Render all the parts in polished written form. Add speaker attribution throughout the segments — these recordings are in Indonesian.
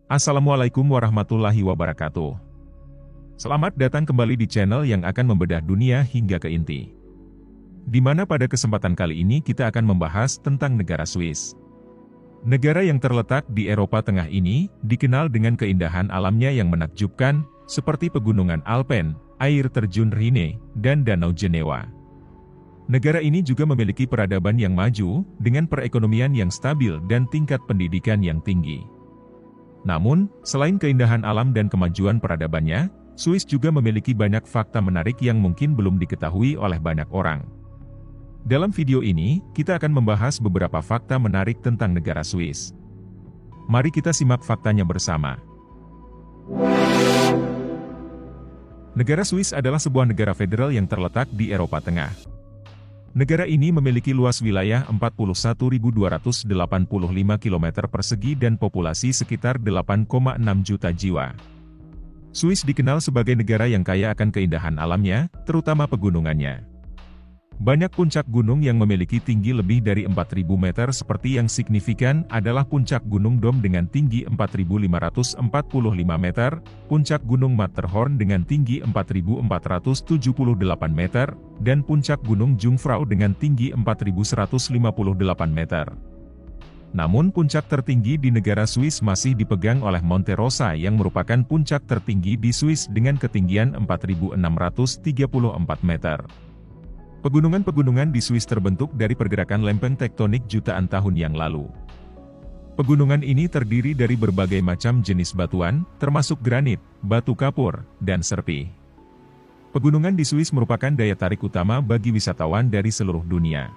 Speaker 1: Assalamualaikum warahmatullahi wabarakatuh. Selamat datang kembali di channel yang akan membedah dunia hingga ke inti. Di mana pada kesempatan kali ini kita akan membahas tentang negara Swiss. Negara yang terletak di Eropa Tengah ini dikenal dengan keindahan alamnya yang menakjubkan, seperti pegunungan Alpen, air terjun Rhine, dan Danau Jenewa. Negara ini juga memiliki peradaban yang maju, dengan perekonomian yang stabil dan tingkat pendidikan yang tinggi. Namun, selain keindahan alam dan kemajuan peradabannya, Swiss juga memiliki banyak fakta menarik yang mungkin belum diketahui oleh banyak orang. Dalam video ini, kita akan membahas beberapa fakta menarik tentang negara Swiss. Mari kita simak faktanya bersama. Negara Swiss adalah sebuah negara federal yang terletak di Eropa Tengah. Negara ini memiliki luas wilayah 41.285 km persegi dan populasi sekitar 8,6 juta jiwa. Swiss dikenal sebagai negara yang kaya akan keindahan alamnya, terutama pegunungannya. Banyak puncak gunung yang memiliki tinggi lebih dari 4.000 meter seperti yang signifikan adalah puncak Gunung Dom dengan tinggi 4.545 meter, puncak Gunung Matterhorn dengan tinggi 4.478 meter, dan puncak Gunung Jungfrau dengan tinggi 4.158 meter. Namun puncak tertinggi di negara Swiss masih dipegang oleh Monte Rosa yang merupakan puncak tertinggi di Swiss dengan ketinggian 4.634 meter. Pegunungan-pegunungan di Swiss terbentuk dari pergerakan lempeng tektonik jutaan tahun yang lalu. Pegunungan ini terdiri dari berbagai macam jenis batuan, termasuk granit, batu kapur, dan serpih. Pegunungan di Swiss merupakan daya tarik utama bagi wisatawan dari seluruh dunia.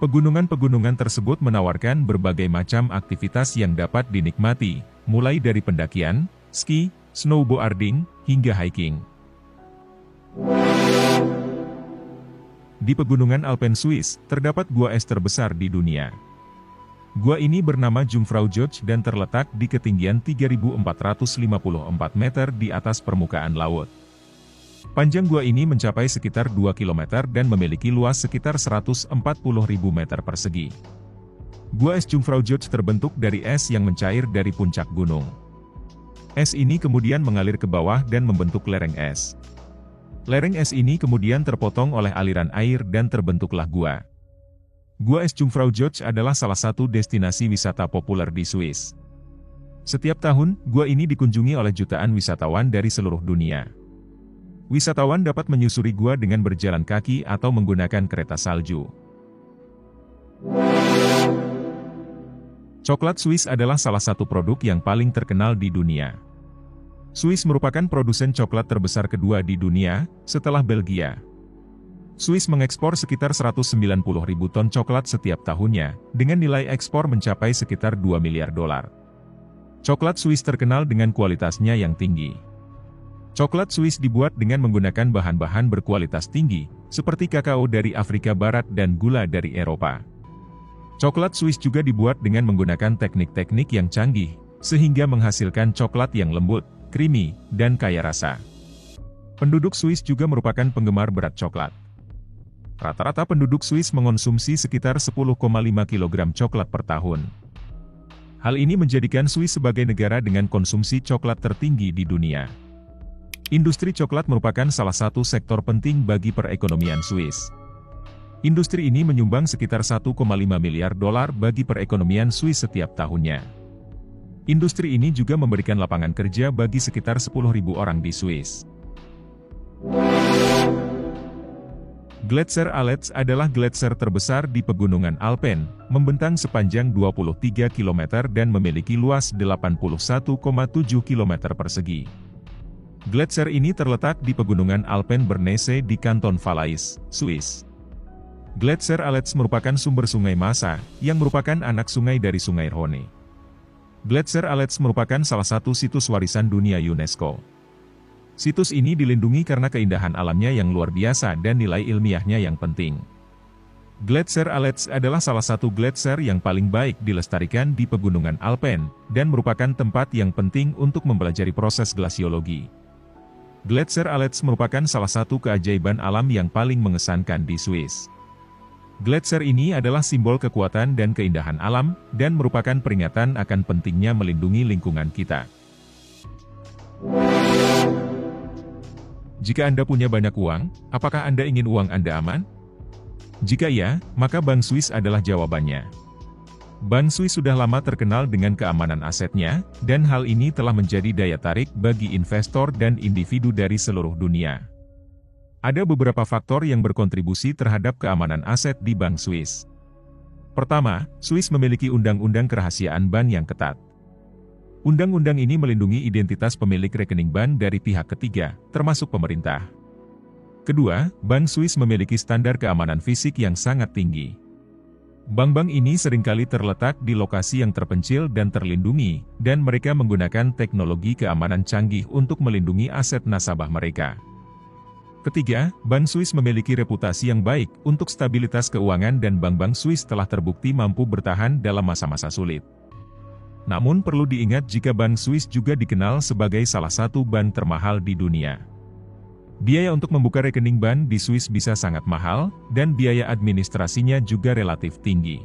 Speaker 1: Pegunungan-pegunungan tersebut menawarkan berbagai macam aktivitas yang dapat dinikmati, mulai dari pendakian, ski, snowboarding, hingga hiking. Di pegunungan Alpen Swiss, terdapat gua es terbesar di dunia. Gua ini bernama Jungfraujoch dan terletak di ketinggian 3.454 meter di atas permukaan laut. Panjang gua ini mencapai sekitar 2 km dan memiliki luas sekitar 140.000 meter persegi. Gua es Jungfraujoch terbentuk dari es yang mencair dari puncak gunung. Es ini kemudian mengalir ke bawah dan membentuk lereng es. Lereng es ini kemudian terpotong oleh aliran air dan terbentuklah gua. Gua es Jungfraujoch adalah salah satu destinasi wisata populer di Swiss. Setiap tahun, gua ini dikunjungi oleh jutaan wisatawan dari seluruh dunia. Wisatawan dapat menyusuri gua dengan berjalan kaki atau menggunakan kereta salju. Coklat Swiss adalah salah satu produk yang paling terkenal di dunia. Swiss merupakan produsen coklat terbesar kedua di dunia, setelah Belgia. Swiss mengekspor sekitar 190.000 ton coklat setiap tahunnya, dengan nilai ekspor mencapai sekitar 2 miliar dolar. Coklat Swiss terkenal dengan kualitasnya yang tinggi. Coklat Swiss dibuat dengan menggunakan bahan-bahan berkualitas tinggi, seperti kakao dari Afrika Barat dan gula dari Eropa. Coklat Swiss juga dibuat dengan menggunakan teknik-teknik yang canggih, sehingga menghasilkan coklat yang lembut, creamy, dan kaya rasa. Penduduk Swiss juga merupakan penggemar berat coklat. Rata-rata penduduk Swiss mengonsumsi sekitar 10,5 kg coklat per tahun. Hal ini menjadikan Swiss sebagai negara dengan konsumsi coklat tertinggi di dunia. Industri coklat merupakan salah satu sektor penting bagi perekonomian Swiss. Industri ini menyumbang sekitar 1,5 miliar dolar bagi perekonomian Swiss setiap tahunnya. Industri ini juga memberikan lapangan kerja bagi sekitar 10.000 orang di Swiss. Gletser Alex adalah gletser terbesar di pegunungan Alpen, membentang sepanjang 23 km dan memiliki luas 81,7 km persegi. Gletser ini terletak di pegunungan Alpen Bernese di Kanton Valais, Swiss. Gletser Alex merupakan sumber sungai Masa, yang merupakan anak sungai dari sungai Rhone. Gletser Alex merupakan salah satu situs warisan dunia UNESCO. Situs ini dilindungi karena keindahan alamnya yang luar biasa dan nilai ilmiahnya yang penting. Gletser Alex adalah salah satu gletser yang paling baik dilestarikan di pegunungan Alpen, dan merupakan tempat yang penting untuk mempelajari proses glasiologi. Gletser Alex merupakan salah satu keajaiban alam yang paling mengesankan di Swiss. Gletser ini adalah simbol kekuatan dan keindahan alam, dan merupakan peringatan akan pentingnya melindungi lingkungan kita. Jika Anda punya banyak uang, apakah Anda ingin uang Anda aman? Jika iya, maka Bank Swiss adalah jawabannya. Bank Swiss sudah lama terkenal dengan keamanan asetnya, dan hal ini telah menjadi daya tarik bagi investor dan individu dari seluruh dunia. Ada beberapa faktor yang berkontribusi terhadap keamanan aset di Bank Swiss. Pertama, Swiss memiliki undang-undang kerahasiaan bank yang ketat. Undang-undang ini melindungi identitas pemilik rekening bank dari pihak ketiga, termasuk pemerintah. Kedua, Bank Swiss memiliki standar keamanan fisik yang sangat tinggi. Bank-bank ini seringkali terletak di lokasi yang terpencil dan terlindungi, dan mereka menggunakan teknologi keamanan canggih untuk melindungi aset nasabah mereka. Ketiga, Bank Swiss memiliki reputasi yang baik untuk stabilitas keuangan dan bank-bank Swiss telah terbukti mampu bertahan dalam masa-masa sulit. Namun perlu diingat jika Bank Swiss juga dikenal sebagai salah satu bank termahal di dunia. Biaya untuk membuka rekening bank di Swiss bisa sangat mahal, dan biaya administrasinya juga relatif tinggi.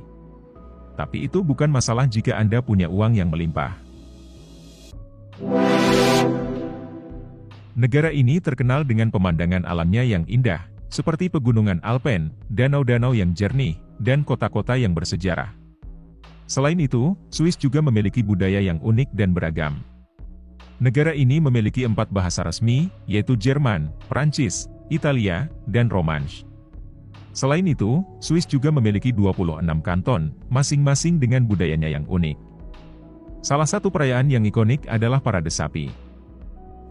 Speaker 1: Tapi itu bukan masalah jika Anda punya uang yang melimpah. Negara ini terkenal dengan pemandangan alamnya yang indah, seperti pegunungan Alpen, danau-danau yang jernih, dan kota-kota yang bersejarah. Selain itu, Swiss juga memiliki budaya yang unik dan beragam. Negara ini memiliki 4 bahasa resmi, yaitu Jerman, Prancis, Italia, dan Romansh. Selain itu, Swiss juga memiliki 26 kanton, masing-masing dengan budayanya yang unik. Salah satu perayaan yang ikonik adalah Parade Sapi.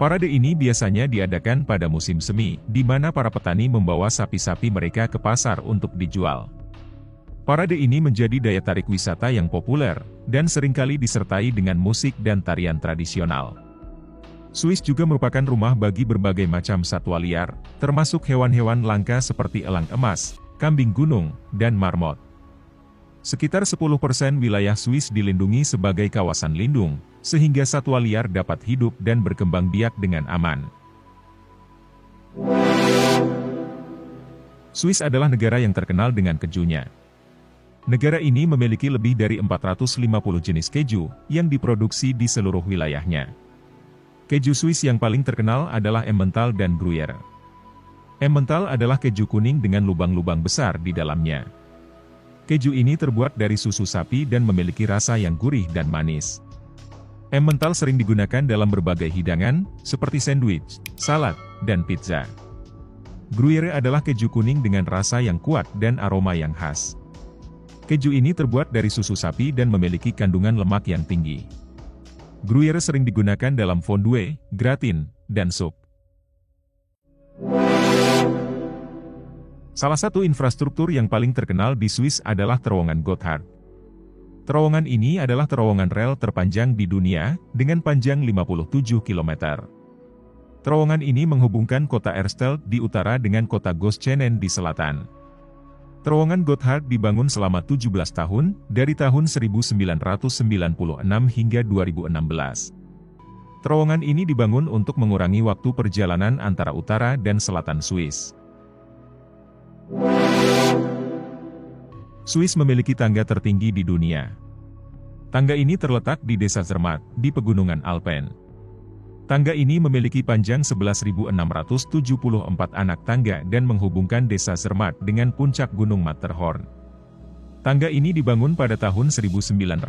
Speaker 1: Parade ini biasanya diadakan pada musim semi, di mana para petani membawa sapi-sapi mereka ke pasar untuk dijual. Parade ini menjadi daya tarik wisata yang populer, dan seringkali disertai dengan musik dan tarian tradisional. Swiss juga merupakan rumah bagi berbagai macam satwa liar, termasuk hewan-hewan langka seperti elang emas, kambing gunung, dan marmot. Sekitar 10% wilayah Swiss dilindungi sebagai kawasan lindung, sehingga satwa liar dapat hidup dan berkembang biak dengan aman. Swiss adalah negara yang terkenal dengan kejunya. Negara ini memiliki lebih dari 450 jenis keju, yang diproduksi di seluruh wilayahnya. Keju Swiss yang paling terkenal adalah Emmental dan Gruyère. Emmental adalah keju kuning dengan lubang-lubang besar di dalamnya. Keju ini terbuat dari susu sapi dan memiliki rasa yang gurih dan manis. Emmental sering digunakan dalam berbagai hidangan, seperti sandwich, salad, dan pizza. Gruyère adalah keju kuning dengan rasa yang kuat dan aroma yang khas. Keju ini terbuat dari susu sapi dan memiliki kandungan lemak yang tinggi. Gruyère sering digunakan dalam fondue, gratin, dan sup. Salah satu infrastruktur yang paling terkenal di Swiss adalah terowongan Gotthard. Terowongan ini adalah terowongan rel terpanjang di dunia, dengan panjang 57 km. Terowongan ini menghubungkan kota Erstelt di utara dengan kota Goschenen di selatan. Terowongan Gotthard dibangun selama 17 tahun, dari tahun 1996 hingga 2016. Terowongan ini dibangun untuk mengurangi waktu perjalanan antara utara dan selatan Swiss. Swiss memiliki tangga tertinggi di dunia. Tangga ini terletak di desa Zermatt, di pegunungan Alpen. Tangga ini memiliki panjang 11.674 anak tangga dan menghubungkan desa Zermatt dengan puncak gunung Matterhorn. Tangga ini dibangun pada tahun 1903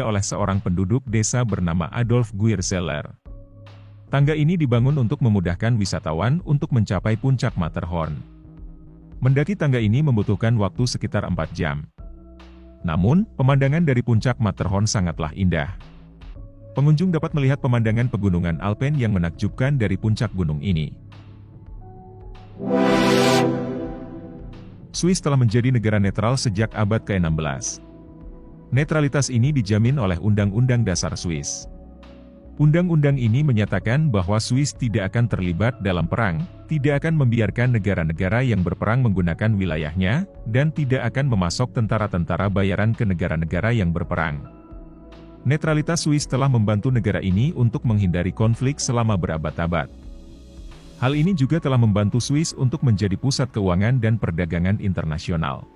Speaker 1: oleh seorang penduduk desa bernama Adolf Guierzeller. Tangga ini dibangun untuk memudahkan wisatawan untuk mencapai puncak Matterhorn. Mendaki tangga ini membutuhkan waktu sekitar 4 jam. Namun, pemandangan dari puncak Matterhorn sangatlah indah. Pengunjung dapat melihat pemandangan pegunungan Alpen yang menakjubkan dari puncak gunung ini. Swiss telah menjadi negara netral sejak abad ke-16. Netralitas ini dijamin oleh Undang-Undang Dasar Swiss. Undang-undang ini menyatakan bahwa Swiss tidak akan terlibat dalam perang, tidak akan membiarkan negara-negara yang berperang menggunakan wilayahnya, dan tidak akan memasok tentara-tentara bayaran ke negara-negara yang berperang. Netralitas Swiss telah membantu negara ini untuk menghindari konflik selama berabad-abad. Hal ini juga telah membantu Swiss untuk menjadi pusat keuangan dan perdagangan internasional.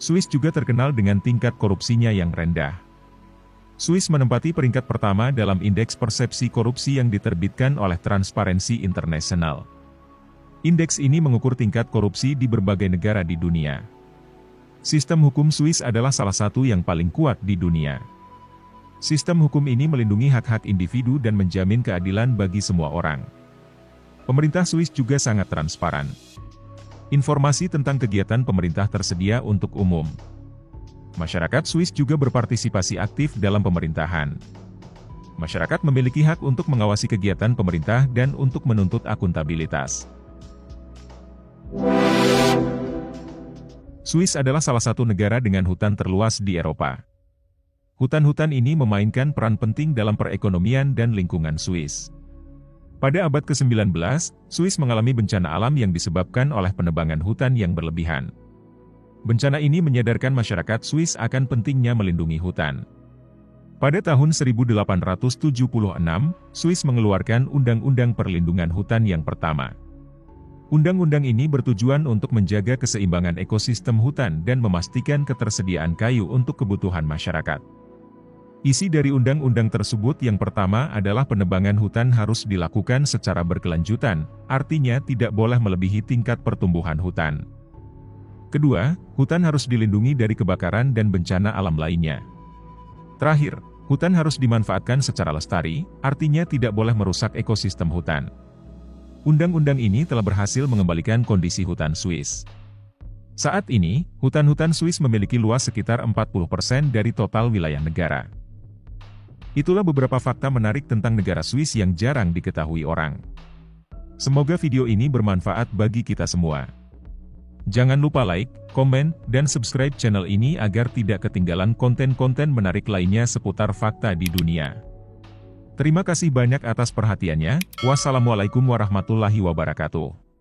Speaker 1: Swiss juga terkenal dengan tingkat korupsinya yang rendah. Swiss menempati peringkat pertama dalam indeks persepsi korupsi yang diterbitkan oleh Transparency International. Indeks ini mengukur tingkat korupsi di berbagai negara di dunia. Sistem hukum Swiss adalah salah satu yang paling kuat di dunia. Sistem hukum ini melindungi hak-hak individu dan menjamin keadilan bagi semua orang. Pemerintah Swiss juga sangat transparan. Informasi tentang kegiatan pemerintah tersedia untuk umum. Masyarakat Swiss juga berpartisipasi aktif dalam pemerintahan. Masyarakat memiliki hak untuk mengawasi kegiatan pemerintah dan untuk menuntut akuntabilitas. Swiss adalah salah satu negara dengan hutan terluas di Eropa. Hutan-hutan ini memainkan peran penting dalam perekonomian dan lingkungan Swiss. Pada abad ke-19, Swiss mengalami bencana alam yang disebabkan oleh penebangan hutan yang berlebihan. Bencana ini menyadarkan masyarakat Swiss akan pentingnya melindungi hutan. Pada tahun 1876, Swiss mengeluarkan Undang-Undang Perlindungan Hutan yang pertama. Undang-undang ini bertujuan untuk menjaga keseimbangan ekosistem hutan dan memastikan ketersediaan kayu untuk kebutuhan masyarakat. Isi dari undang-undang tersebut yang pertama adalah penebangan hutan harus dilakukan secara berkelanjutan, artinya tidak boleh melebihi tingkat pertumbuhan hutan. Kedua, hutan harus dilindungi dari kebakaran dan bencana alam lainnya. Terakhir, hutan harus dimanfaatkan secara lestari, artinya tidak boleh merusak ekosistem hutan. Undang-undang ini telah berhasil mengembalikan kondisi hutan Swiss. Saat ini, hutan-hutan Swiss memiliki luas sekitar 40% dari total wilayah negara. Itulah beberapa fakta menarik tentang negara Swiss yang jarang diketahui orang. Semoga video ini bermanfaat bagi kita semua. Jangan lupa like, komen, dan subscribe channel ini agar tidak ketinggalan konten-konten menarik lainnya seputar fakta di dunia. Terima kasih banyak atas perhatiannya. Wassalamualaikum warahmatullahi wabarakatuh.